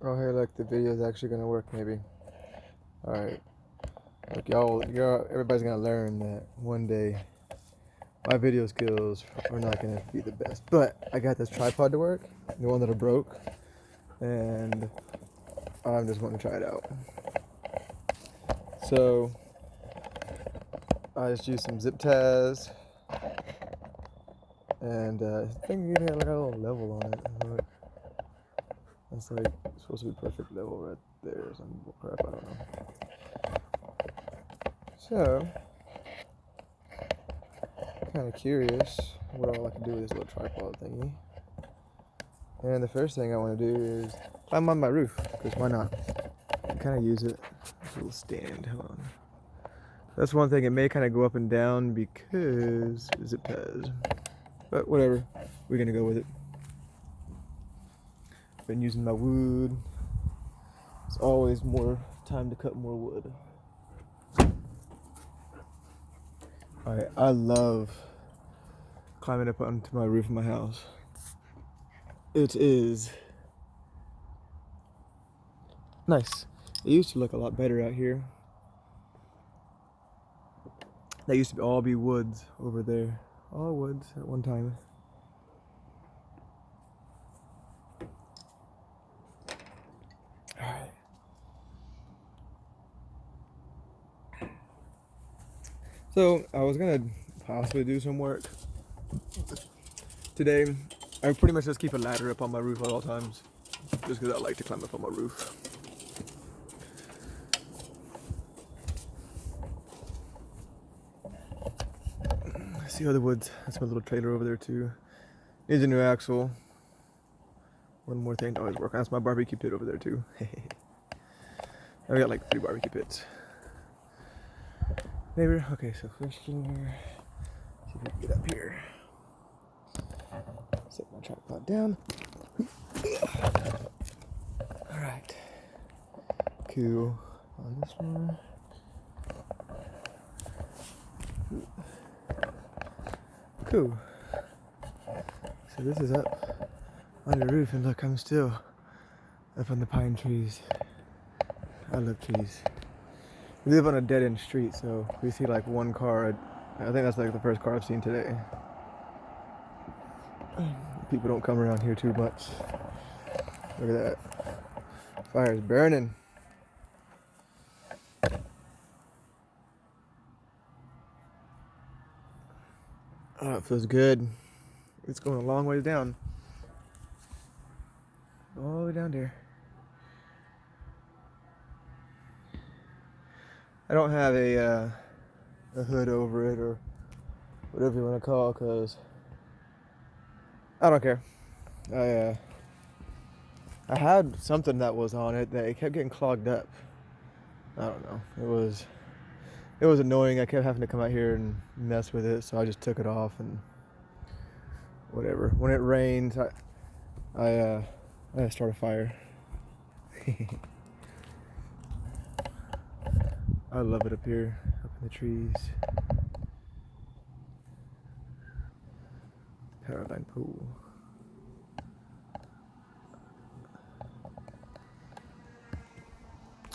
Oh, hey, look, the video is actually gonna work, maybe. Alright. Look, everybody's gonna learn that one day my video skills are not gonna be the best. But I got this tripod to work, the one that I broke, and I'm just wanting to try it out. So, I just used some zip ties, and I think you had like a little level on it. Look. That's like supposed to be perfect level right there or some crap, I don't know. So, kind of curious what all I can do with this little tripod thingy. And the first thing I want to do is climb on my roof, because why not? Kind of use it as a little stand. Hold on. That's one thing. It may kind of go up and down because zip ties. But whatever. We're going to go with it. Been using my wood. It's always more time to cut more wood. Alright, I love climbing up onto my roof of my house. It is nice. It used to look a lot better out here. That used to all be woods over there. All woods at one time. Alright. So, I was gonna possibly do some work today. I pretty much just keep a ladder up on my roof at all times. Just because I like to climb up on my roof. See other woods. That's my little trailer over there too. Needs a new axle. One more thing to always work on. That's my barbecue pit over there too. I got like 3 barbecue pits. Neighbor. Okay, so first thing here. See if we can get up here. Set my tripod down. Alright. Cool. On this one. Cool. So this is up on the roof, and look, I'm still up on the pine trees. I love trees. We live on a dead-end street, so we see like one car. I think that's like the first car I've seen today. People don't come around here too much. Look at that. Fire's burning. Oh, it feels good. It's going a long ways down. All the way down there. I don't have a hood over it or whatever you want to call it, because I don't care. I had something that was on it that it kept getting clogged up. I don't know. It was annoying. I kept having to come out here and mess with it, so I just took it off and whatever. When it rains, I start a fire. I love it up here, up in the trees. Power line pool.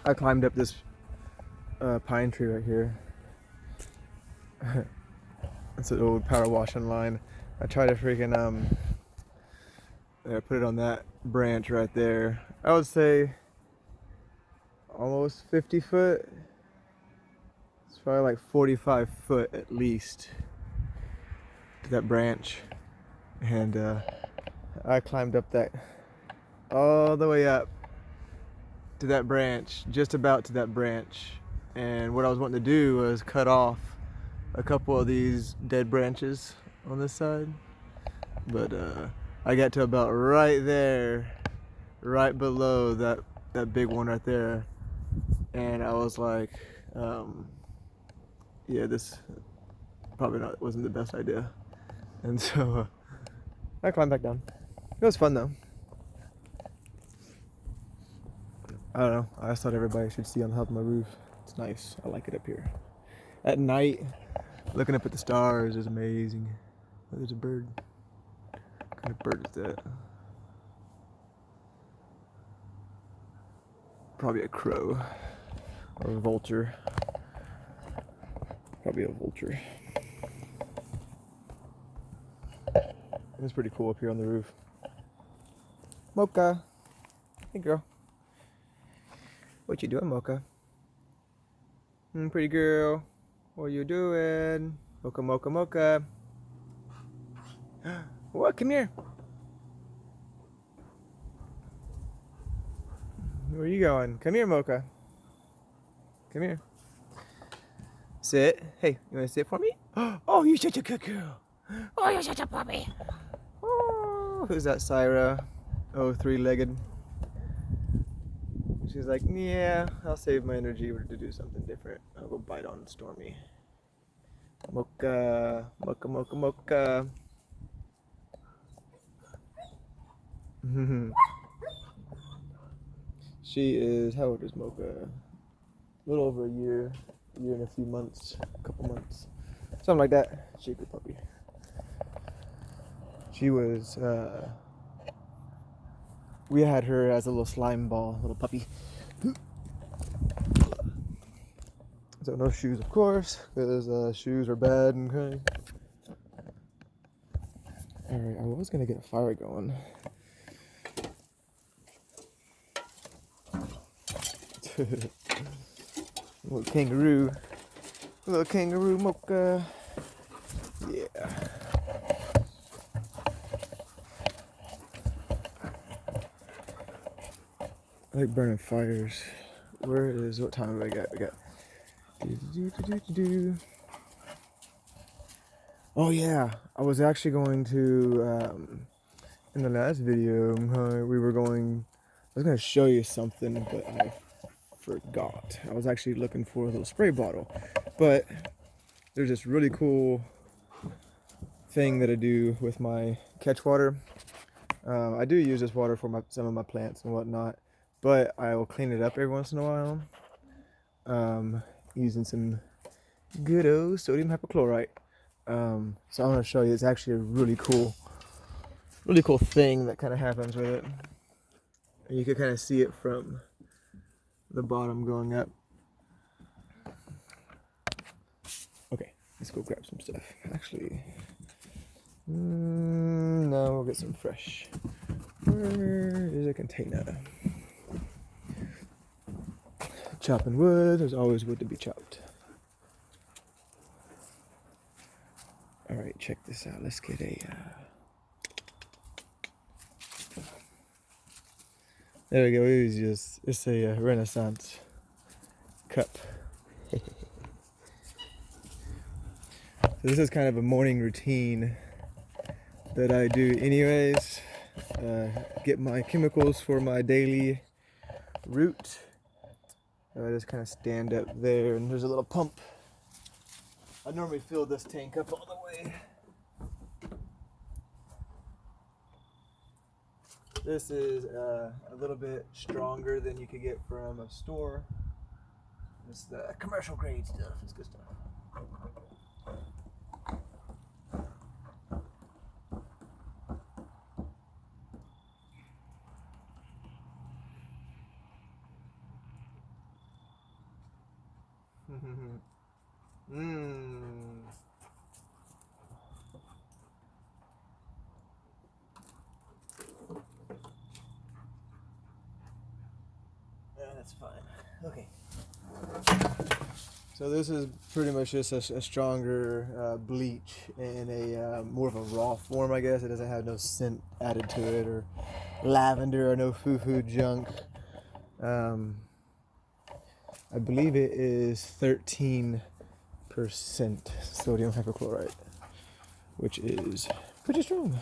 I climbed up this pine tree right here. It's an old power washing line. I tried to freaking put it on that branch right there. I would say almost 50 foot. It's probably like 45 foot at least to that branch. And I climbed up that all the way up to that branch, just about to that branch. And what I was wanting to do was cut off a couple of these dead branches on this side. But I got to about right there, right below that big one right there. And I was like, yeah, this probably wasn't the best idea. And so I climbed back down. It was fun though. I don't know. I just thought everybody should see on top of my roof. It's nice. I like it up here. At night, looking up at the stars is amazing. Oh, there's a bird. What kind of bird is that? Probably a crow or a vulture. Probably a vulture. It's pretty cool up here on the roof. Mocha. Hey girl. What you doing, Mocha? Pretty girl. What you doing? Mocha, Mocha, Mocha. What? Come here. Where are you going? Come here, Mocha. Come here. Sit. Hey, you want to sit for me? Oh, you're such a good girl. Oh, you're such a puppy. Oh, who's that, Syra? Oh, three-legged. She's like, yeah, I'll save my energy to do something different. I'll go bite on Stormy. Mocha, Mocha, Mocha, Mocha. She is, how old is Mocha? A little over a year and a few months, a couple months. Something like that. She's a good puppy. She was, we had her as a little slime ball, little puppy. So no shoes, of course, because shoes are bad and kind. Alright, I was gonna get a fire going. Little kangaroo Mocha. Yeah. I like burning fires. What time do I got? We got. Oh yeah, I was actually going to, in the last video, I was going to show you something, but I forgot. I was actually looking for a little spray bottle, but there's this really cool thing that I do with my catch water. I do use this water for some of my plants and whatnot, but I will clean it up every once in a while, using some good old sodium hypochlorite. So I'm going to show you. It's actually a really cool thing that kind of happens with it. And you can kind of see it from the bottom going up. Okay, let's go grab some stuff. Actually, no, we'll get some fresh. Where is a container? Chopping wood. There's always wood to be chopped. All right, check this out. Let's get a. There we go. It's a Renaissance cup. So this is kind of a morning routine that I do anyways. Get my chemicals for my daily route. I just kind of stand up there, and there's a little pump. I normally fill this tank up all the way. This is a little bit stronger than you could get from a store. It's the commercial grade stuff. It's good stuff. Yeah, that's fine. Okay. So this is pretty much just a stronger bleach in a more of a raw form, I guess. It doesn't have no scent added to it or lavender or no foo-foo junk. I believe it is 13% sodium hypochlorite, which is pretty strong.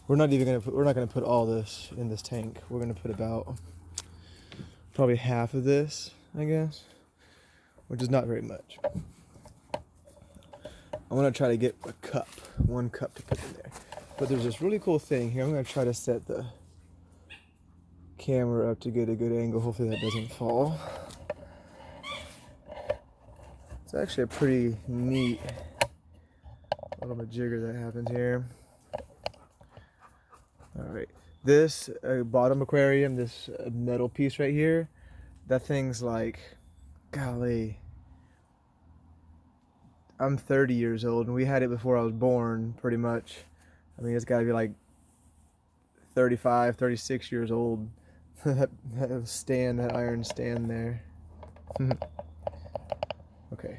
We're not gonna put all this in this tank. We're gonna put about probably half of this, I guess, which is not very much. I want to try to get one cup to put in there. But there's this really cool thing here. I'm gonna try to set the camera up to get a good angle. Hopefully that doesn't fall. It's actually a pretty neat little majigger that happens here. All right, this bottom aquarium, this metal piece right here, that thing's like, golly, I'm 30 years old and we had it before I was born, pretty much. I mean, it's got to be like 35, 36 years old. that stand, that iron stand there. Okay,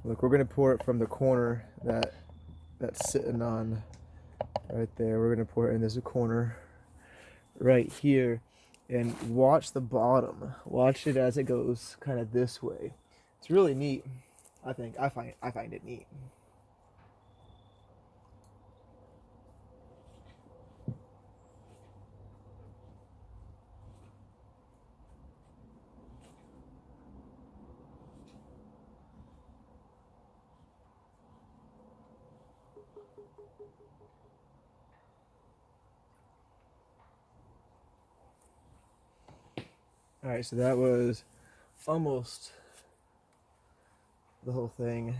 look, we're gonna pour it from the corner that's sitting on right there. We're gonna pour it in this corner right here, and watch the bottom. Watch it as it goes kind of this way. It's really neat. I think I find it neat. All right, so that was almost the whole thing.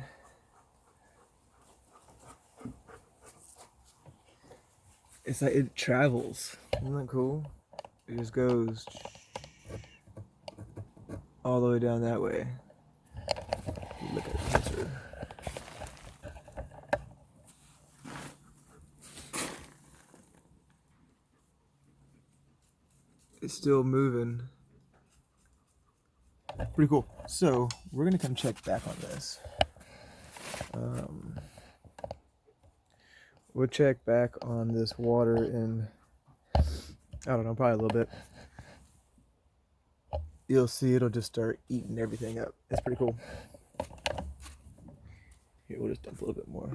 It's like it travels. Isn't that cool? It just goes all the way down that way. Look at it closer. It's still moving. Pretty cool. So we're gonna come check back on this. We'll check back on this water in, I don't know, probably a little bit. You'll see it'll just start eating everything up. It's pretty cool. Here, we'll just dump a little bit more.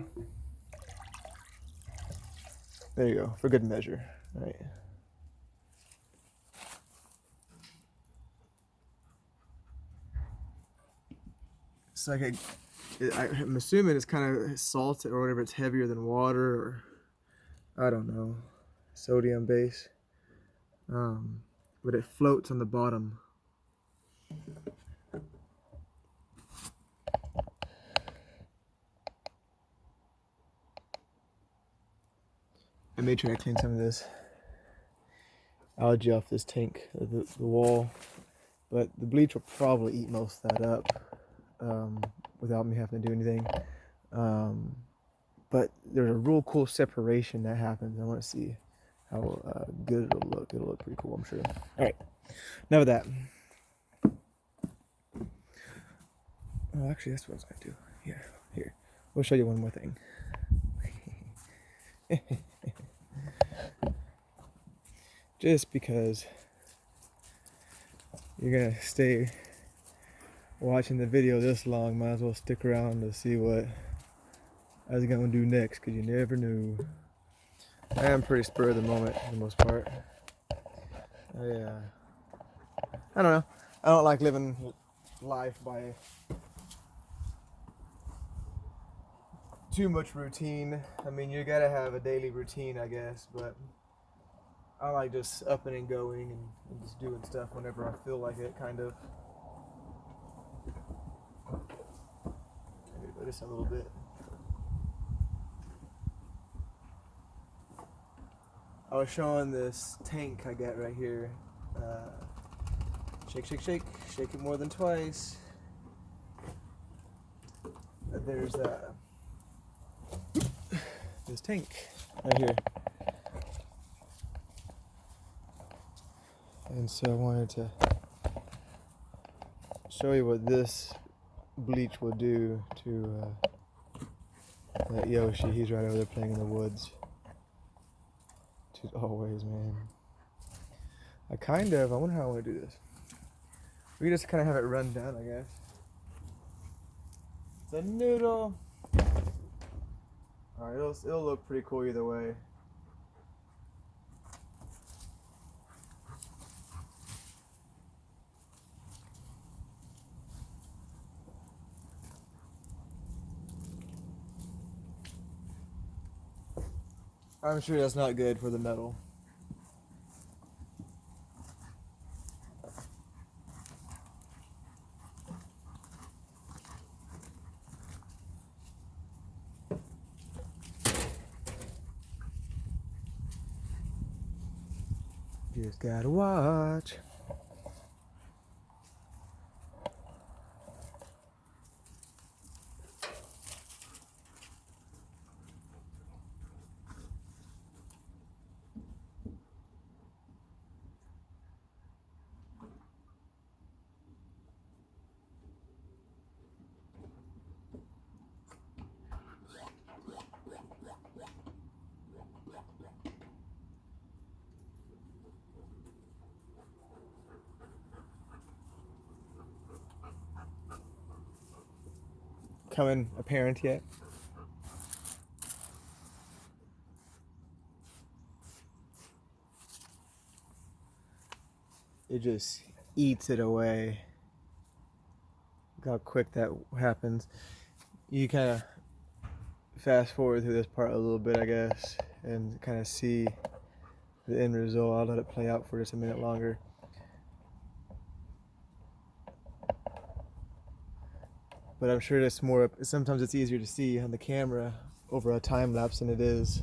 There you go, for good measure. All right. It's like I'm assuming it's kind of salted or whatever. It's heavier than water, or I don't know, sodium base. But it floats on the bottom. I may try to clean some of this algae off this tank, the wall, but the bleach will probably eat most of that up without me having to do anything. But there's a real cool separation that happens. I want to see how good it'll look. It'll look pretty cool, I'm sure. All right, enough of that. Oh, actually, that's what I was going to do. Here. We'll show you one more thing. Just because you're going to stay watching the video this long, might as well stick around to see what I was going to do next, because you never knew. I am pretty spur of the moment for the most part. I don't know. I don't like living life by too much routine. I mean, you gotta have a daily routine, I guess, but I like just upping and going and just doing stuff whenever I feel like it, kind of. Maybe just a little bit. I was showing this tank I got right here. Shake, shake, shake. Shake it more than twice. There's this tank right here. And so I wanted to show you what this bleach will do to that Yoshi. He's right over there playing in the woods. Just always, man. I wonder how I want to do this. We just kind of have it run down, I guess. It's a noodle. Alright, it'll look pretty cool either way. I'm sure that's not good for the metal. Just gotta watch. Coming apparent yet? It just eats it away. Look how quick that happens. You kind of fast forward through this part a little bit, I guess, and kind of see the end result. I'll let it play out for just a minute longer. But I'm sure it's more, sometimes it's easier to see on the camera over a time lapse than it is.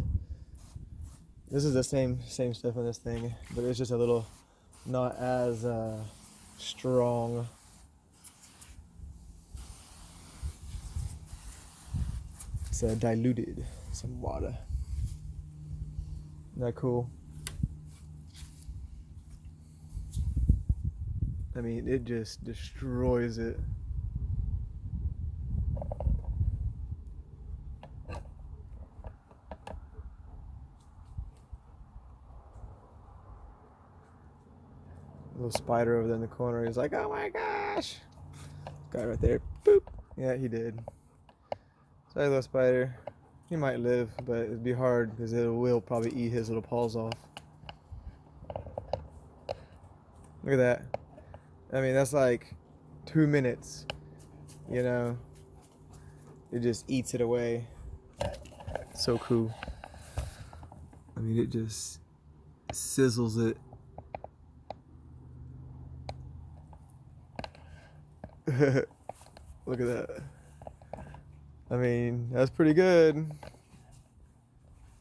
This is the same stuff on this thing, but it's just a little not as strong. It's diluted, some water. Isn't that cool? I mean, it just destroys it. Little spider over there in the corner. He's like, oh my gosh. Guy right there. Boop. Yeah, he did. Sorry, little spider. He might live, but it'd be hard because it will probably eat his little paws off. Look at that. I mean, that's like 2 minutes. You know, it just eats it away. So cool. I mean, it just sizzles it. Look at that. I mean, that's pretty good.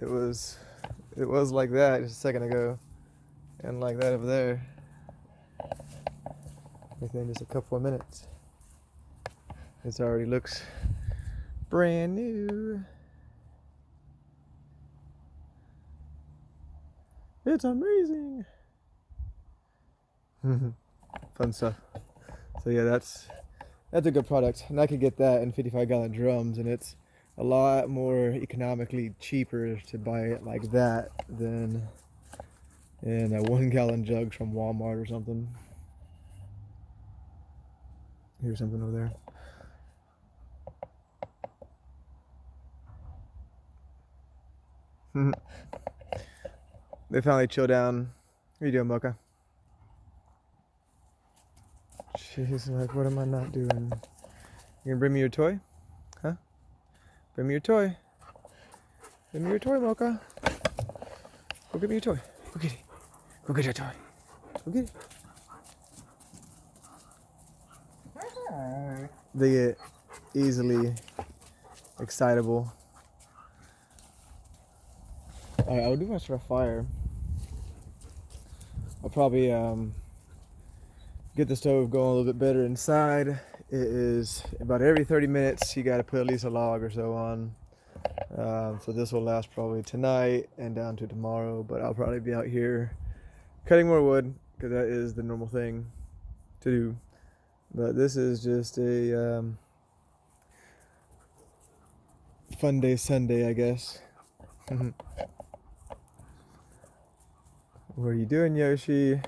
It was like that just a second ago, and like that over there. Within just a couple of minutes, it already looks brand new. It's amazing. Fun stuff. So yeah, that's a good product, and I could get that in 55-gallon drums, and it's a lot more economically cheaper to buy it like that than in a 1-gallon jug from Walmart or something. Here's something over there. They finally chill down. What are you doing, Mocha? She's like, what am I not doing? You gonna bring me your toy? Huh? Bring me your toy. Bring me your toy, Mocha. Go get me your toy. Go get it. Go get your toy. Go get it. They get easily excitable. Alright, I'll do my start a fire. I'll probably get the stove going a little bit better inside. It is about every 30 minutes you got to put at least a log or so on. So this will last probably tonight and down to tomorrow, but I'll probably be out here cutting more wood because that is the normal thing to do. But this is just a fun day Sunday, I guess. What are you doing, Yoshi?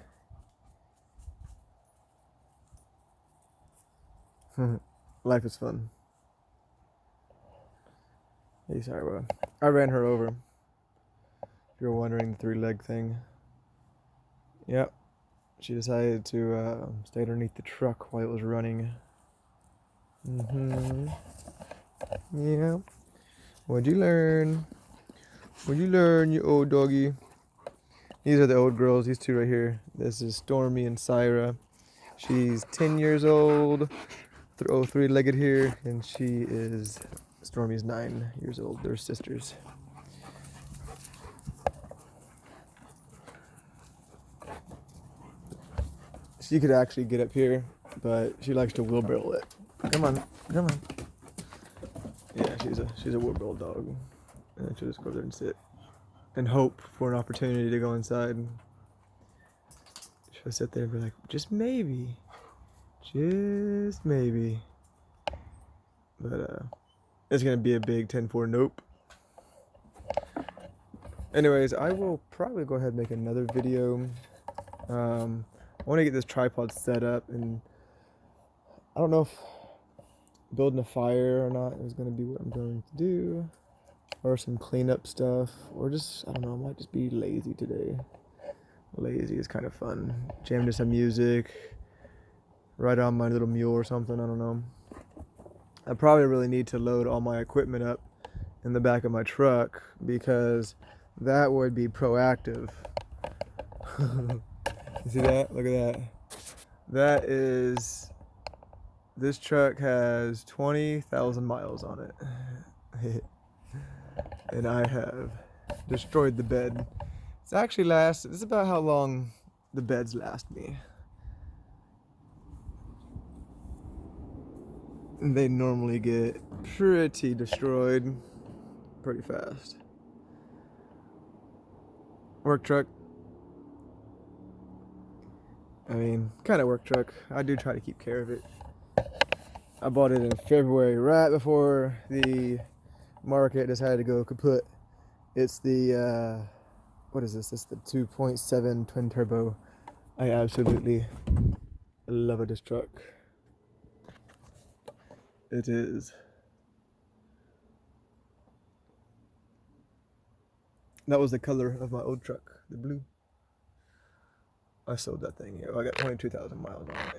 Life is fun. Hey, sorry, bro. I ran her over. If you're wondering, the 3-leg thing. Yep. She decided to stay underneath the truck while it was running. Yeah. What'd you learn? What'd you learn, you old doggy? These are the old girls, these two right here. This is Stormy and Syra. She's 10 years old. 3-legged here, and Stormy's 9 years old. They're sisters. She could actually get up here, but she likes to wheelbarrow it. Come on, come on. Yeah, she's a wheelbarrow dog. And she'll just go there and sit and hope for an opportunity to go inside. She'll sit there and be like, just maybe. Just maybe. But it's gonna be a big 10-4 nope. Anyways, I will probably go ahead and make another video. I want to get this tripod set up, and I don't know if building a fire or not is going to be what I'm going to do, or some cleanup stuff, or just, I don't know, I might just be lazy today. Lazy is kind of fun. Jam to some music, ride on my little mule or something, I don't know. I probably really need to load all my equipment up in the back of my truck, because that would be proactive. You see that? Look at that. This truck has 20,000 miles on it. And I have destroyed the bed. It's actually this is about how long the beds last me. And they normally get pretty destroyed pretty fast. Work truck. I mean, kind of work truck. I do try to keep care of it. I bought it in February, right before the market decided to go kaput. It's the, what is this? It's the 2.7 twin turbo. I absolutely love this truck. It is. That was the color of my old truck, the blue. I sold that thing, yeah. I got 22,000 miles on it,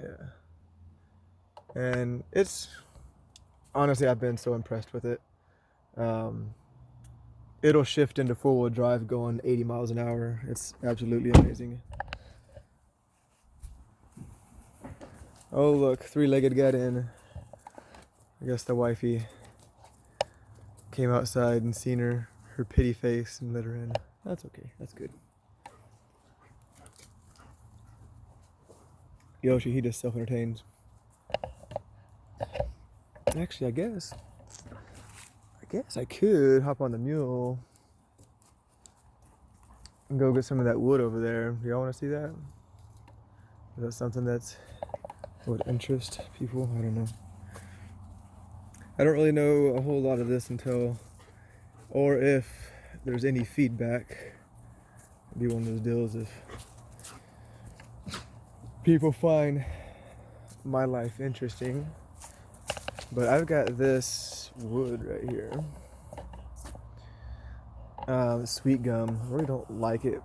yeah. And it's, honestly, I've been so impressed with it. It'll shift into four-wheel drive going 80 miles an hour. It's absolutely amazing. Oh, look, three-legged got in. I guess the wifey came outside and seen her pretty face and let her in. That's okay, that's good. Yoshi, he just self-entertains. Actually, I guess I could hop on the mule and go get some of that wood over there. Do y'all want to see that? Is that something that would interest people? I don't know. I don't really know a whole lot of this until, or if there's any feedback. It'd be one of those deals if people find my life interesting. But I've got this wood right here. Sweet gum. I really don't like it.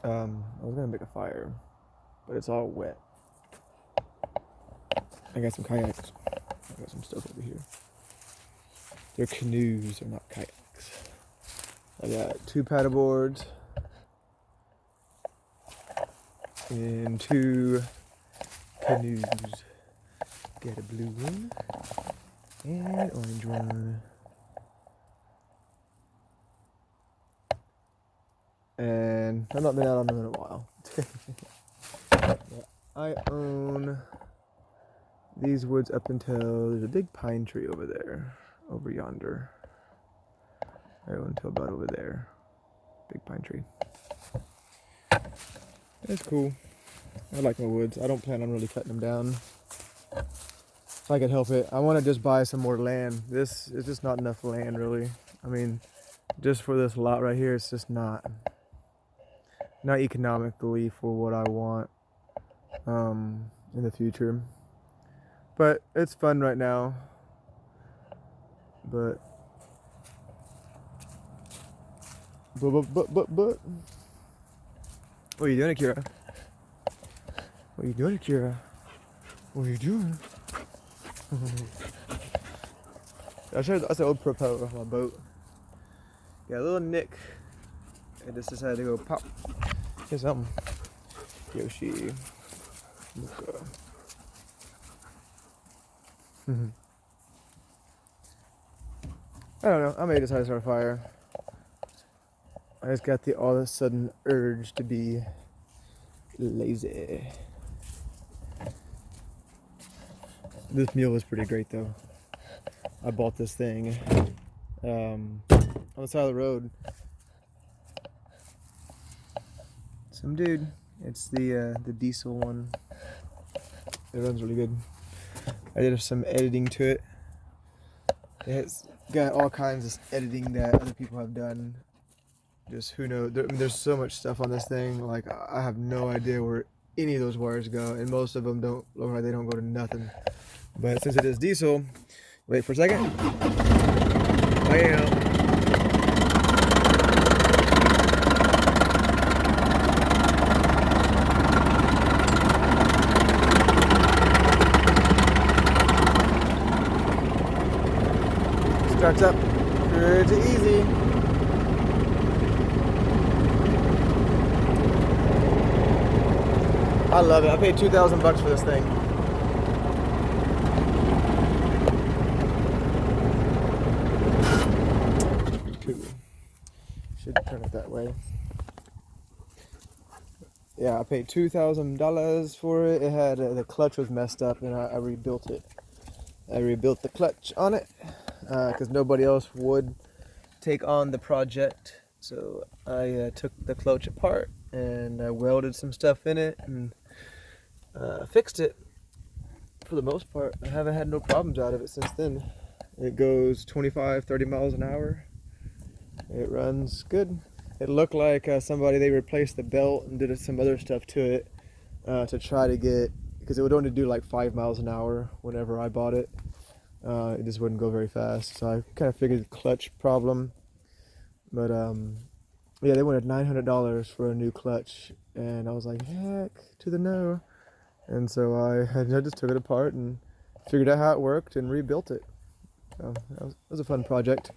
I was gonna make a fire, but it's all wet. I got some kayaks. I got some stuff over here. They're canoes, they're not kayaks. I got 2 paddle boards and 2 canoes. Got a blue one and an orange one. And I've not been out on them in a while. I own these woods up until there's a big pine tree over there, over yonder. I own until about over there. Big pine tree. It's cool. I like my woods. I don't plan on really cutting them down if I could help it. I want to just buy some more land. This is just not enough land, really. I mean, just for this lot right here, it's just not economically for what I want in the future. But it's fun right now. But what are you doing, Akira? What are you doing, Akira? What are you doing? That's an old propeller of my boat. Got a little nick. I just decided to go pop. Here's something. Yoshi. Luca. I don't know. I may decide to start a fire. I just got the all of a sudden urge to be lazy. This mule is pretty great though. I bought this thing on the side of the road. Some dude. It's the diesel one. It runs really good. I did some editing to it. It's got all kinds of editing that other people have done. Just who knows? There's so much stuff on this thing. Like I have no idea where any of those wires go, and most of them don't look like they don't go to nothing. But since it is diesel, wait for a second. Bam. Starts up pretty easy. I love it. I paid $2,000 for this thing. Should turn it that way. Yeah, I paid $2,000 for it. It had the clutch was messed up, and I rebuilt it. I rebuilt the clutch on it because nobody else would take on the project. So I took the clutch apart and I welded some stuff in it and fixed it. For the most part, I haven't had no problems out of it since then. It goes 25, 30 miles an hour. It runs good. It looked like they replaced the belt and did some other stuff to it to try to get, because it would only do like 5 miles an hour whenever I bought it. It just wouldn't go very fast. So I kind of figured the clutch problem. But yeah, they wanted $900 for a new clutch. And I was like, heck to the no. And so I just took it apart and figured out how it worked and rebuilt it. So it was a fun project.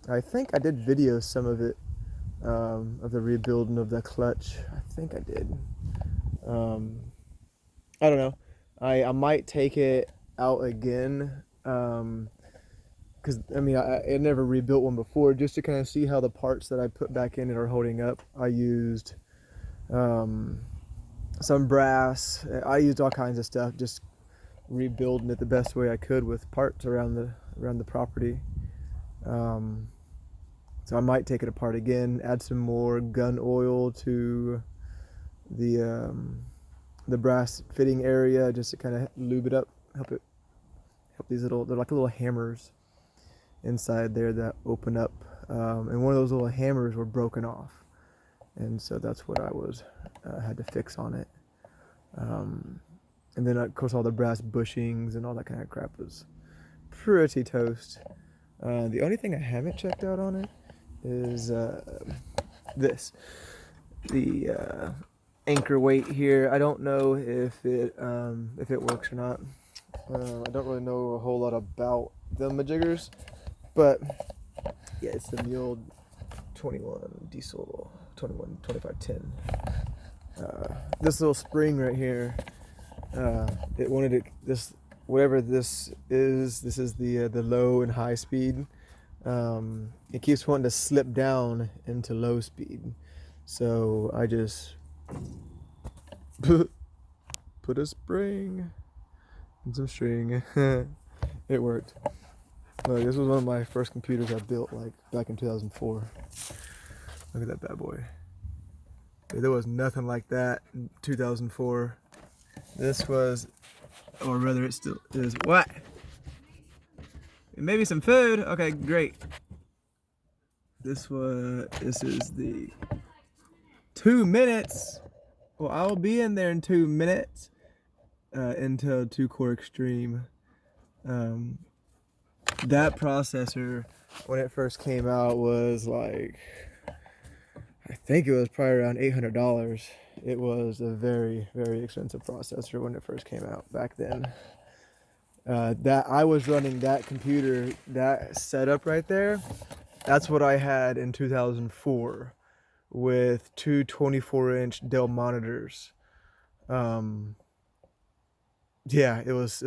I think I did video some of it, of the rebuilding of the clutch. I think I did. I don't know. I might take it out again, because I mean I never rebuilt one before, just to kind of see how the parts that I put back in it are holding up. I used some brass. I used all kinds of stuff, just rebuilding it the best way I could with parts around the property. So I might take it apart again, add some more gun oil to the brass fitting area, just to kind of lube it up, help these they're like little hammers inside there that open up, and one of those little hammers were broken off, and so that's what I had to fix on it. And then of course all the brass bushings and all that kind of crap was pretty toast. The only thing I haven't checked out on it is the anchor weight here. I don't know if it works or not. I don't really know a whole lot about the majiggers, but yeah, it's the Mule 21 diesel 2510. This little spring right here, it wanted it, this, whatever this is the low and high speed. It keeps wanting to slip down into low speed, so I just put a spring and some string. It worked. Look, this was one of my first computers I built, like back in 2004. Look at that bad boy. There was nothing like that in 2004. This was, or rather it still is, what? Maybe some food? Okay, great. This is the 2 minutes. Well, I'll be in there in 2 minutes. Intel 2-core Extreme. That processor, when it first came out, was like, I think it was probably around $800. It was a very, very expensive processor when it first came out back then. That I was running that computer, that setup right there, that's what I had in 2004 with two 24-inch Dell monitors. Yeah, it was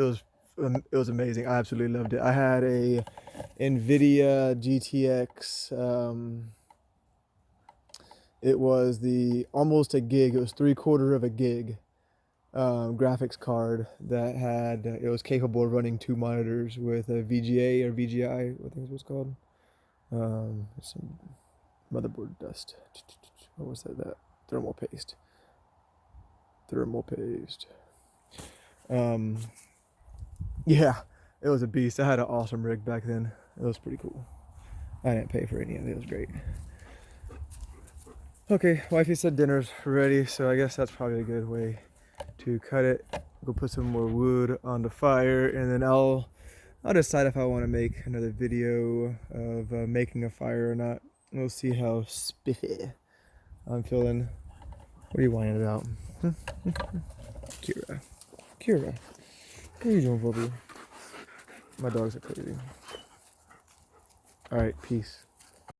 amazing. I absolutely loved it. I had a NVIDIA GTX It was almost a gig. It was 3/4 of a gig graphics card that had it was capable of running 2 monitors with a VGA or VGI, I think it's called. Some motherboard dust. What was that? Thermal paste. Yeah, it was a beast. I had an awesome rig back then. It was pretty cool. I didn't pay for any of it. It was great. Okay, wifey said dinner's ready, so I guess that's probably a good way to cut it. Go put some more wood on the fire, and then I'll decide if I want to make another video of making a fire or not. We'll see how spiffy I'm feeling. What are you whining about? Kira. What are you doing, Bobby? My dogs are crazy. Alright, peace.